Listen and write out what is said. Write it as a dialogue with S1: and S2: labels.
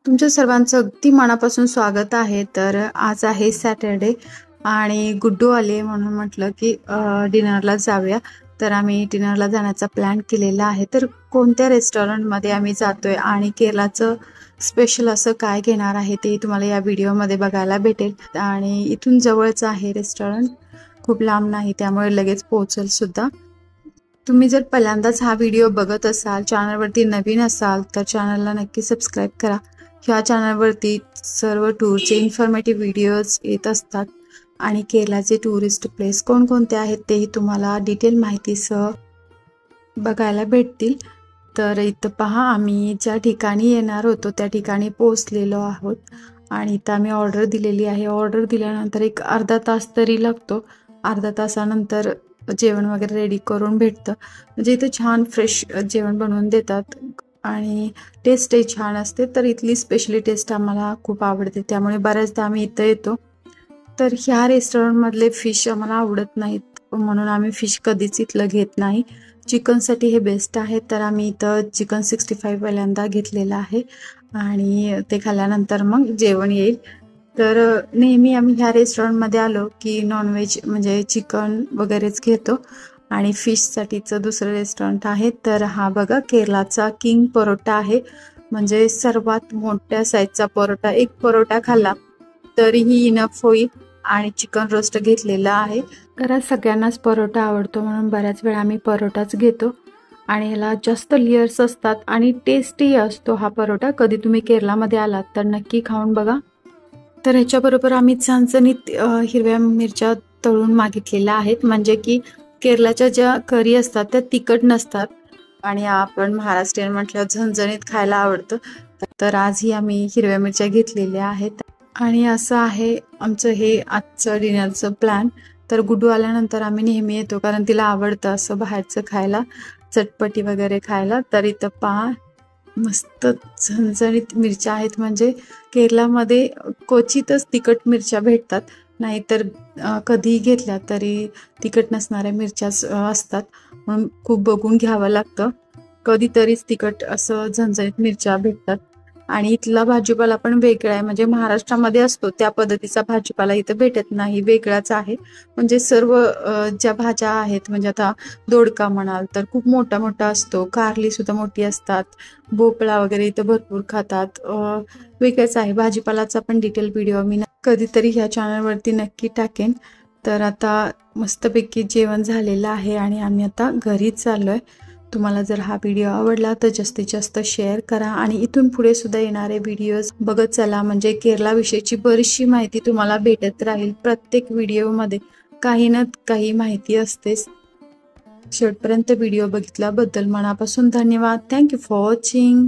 S1: तुमच्या सर्वांचं अगदी मनापासून स्वागत आहे. तर आज आहे सॅटरडे आणि गुड्डू आले म्हणून म्हटलं की डिनरला जाऊया. तर आम्ही डिनरला जाण्याचा प्लॅन केलेला आहे. तर कोणत्या रेस्टॉरंटमध्ये आम्ही जातोय आणि केरलाचं स्पेशल असं काय घेणार आहे ते तुम्हाला या व्हिडिओमध्ये बघायला भेटेल. आणि इथून जवळच आहे रेस्टॉरंट, खूप लांब नाही, त्यामुळे लगेच पोहोचेल सुद्धा. तुम्ही जर पहिल्यांदाच हा व्हिडिओ बघत असाल, चॅनलवरती नवीन असाल तर चॅनलला नक्की सबस्क्राईब करा. ह्या चॅनलवरती सर्व टूरचे इन्फॉर्मेटिव्ह व्हिडिओज येत असतात आणि केरळचे टुरिस्ट प्लेस कोणकोणते आहेत तेही तुम्हाला डिटेल माहितीसह बघायला भेटतील. तर इथं पहा, आम्ही ज्या ठिकाणी येणार होतो त्या ठिकाणी पोहोचलेलो आहोत आणि इथं आम्ही ऑर्डर दिलेली आहे. ऑर्डर दिल्यानंतर एक अर्धा तास तरी लागतो. अर्धा तासानंतर जेवण वगैरे रेडी करून भेटतं. म्हणजे इथं छान फ्रेश जेवण बनवून देतात आणि टेस्टही छान असते. तर इथली स्पेशली टेस्ट आम्हाला खूप आवडते, त्यामुळे बऱ्याचदा आम्ही इथं येतो. तर ह्या रेस्टॉरंटमधले फिश आम्हाला आवडत नाहीत म्हणून आम्ही फिश कधीच इथलं घेत नाही. चिकनसाठी हे बेस्ट आहे. तर आम्ही इथं चिकन 65 पहिल्यांदा घेतलेलं आहे आणि ते खाल्ल्यानंतर मग जेवण येईल. तर नेहमी आम्ही ह्या रेस्टॉरंटमध्ये आलो की नॉनव्हेज म्हणजे चिकन वगैरेच घेतो. आणि फिशसाठीचं दुसरं रेस्टॉरंट आहे. तर हा बघा, केरलाचा किंग परोटा आहे, म्हणजे सर्वात मोठ्या साईजचा परोटा. एक परोटा खाल्ला तरीही इनफ होईल. आणि चिकन रोस्ट घेतलेला आहे. घरात सगळ्यांनाच परोटा आवडतो म्हणून बऱ्याच वेळा आम्ही परोटाच घेतो आणि ह्याला जास्त लेयर्स असतात आणि टेस्टी असतो हा परोटा. कधी तुम्ही केरलामध्ये आलात तर नक्की खाऊन बघा. तर ह्याच्याबरोबर आम्ही चणचणीत हिरव्या मिरच्या तळून मागितलेल्या आहेत, म्हणजे की केरलाच्या ज्या करी असतात त्या तिखट नसतात आणि आपण महाराष्ट्रीयन म्हटल्यावर झणझणीत खायला आवडतं. तर आजही आम्ही हिरव्या मिरच्या घेतलेल्या आहेत. आणि असं आहे आमचं हे आजचं डिनरचं प्लॅन. तर गुड्डू आल्यानंतर आम्ही नेहमी येतो कारण तिला आवडतं असं बाहेरचं खायला, चटपटी वगैरे खायला. तर इथं पहा, मस्त झणझणीत मिरच्या आहेत. म्हणजे केरलामध्ये क्वचितच तिखट मिरच्या भेटतात, नाहीतर कधीही घेतल्या तरी तिखट नसणाऱ्या मिरच्याच असतात, म्हणून खूप बघून घ्यावं लागतं. कधीतरीच तिखट असं झणझणीत मिरच्या भेटतात. आणि इथला भाजीपाला पण वेगळा आहे, म्हणजे महाराष्ट्रामध्ये असतो त्या पद्धतीचा भाजीपाला इथं भेटत नाही, वेगळाच आहे. म्हणजे सर्व ज्या भाज्या आहेत, म्हणजे आता दोडका म्हणाल तर खूप मोठा मोठा असतो, कारली सुद्धा मोठी असतात, भोपळा वगैरे इथं भरपूर खातात. वेगळंच आहे. भाजीपालाचा पण डिटेल व्हिडिओ मी कधीतरी ह्या चॅनलवरती नक्की टाकेन. तर आता मस्तपैकी जेवण झालेलं आहे आणि आम्ही आता घरी चाललोय. तुम्हाला जर हा व्हिडिओ आवडला तर जास्तीत जास्त शेअर करा आणि इथून पुढे सुद्धा येणारे व्हिडिओज बघत चला, म्हणजे केरलाविषयीची बरीचशी माहिती तुम्हाला भेटत राहील. प्रत्येक व्हिडिओमध्ये काही ना काही माहिती असतेच. शेवटपर्यंत व्हिडिओ बघितल्याबद्दल मनापासून धन्यवाद. Thank you for watching.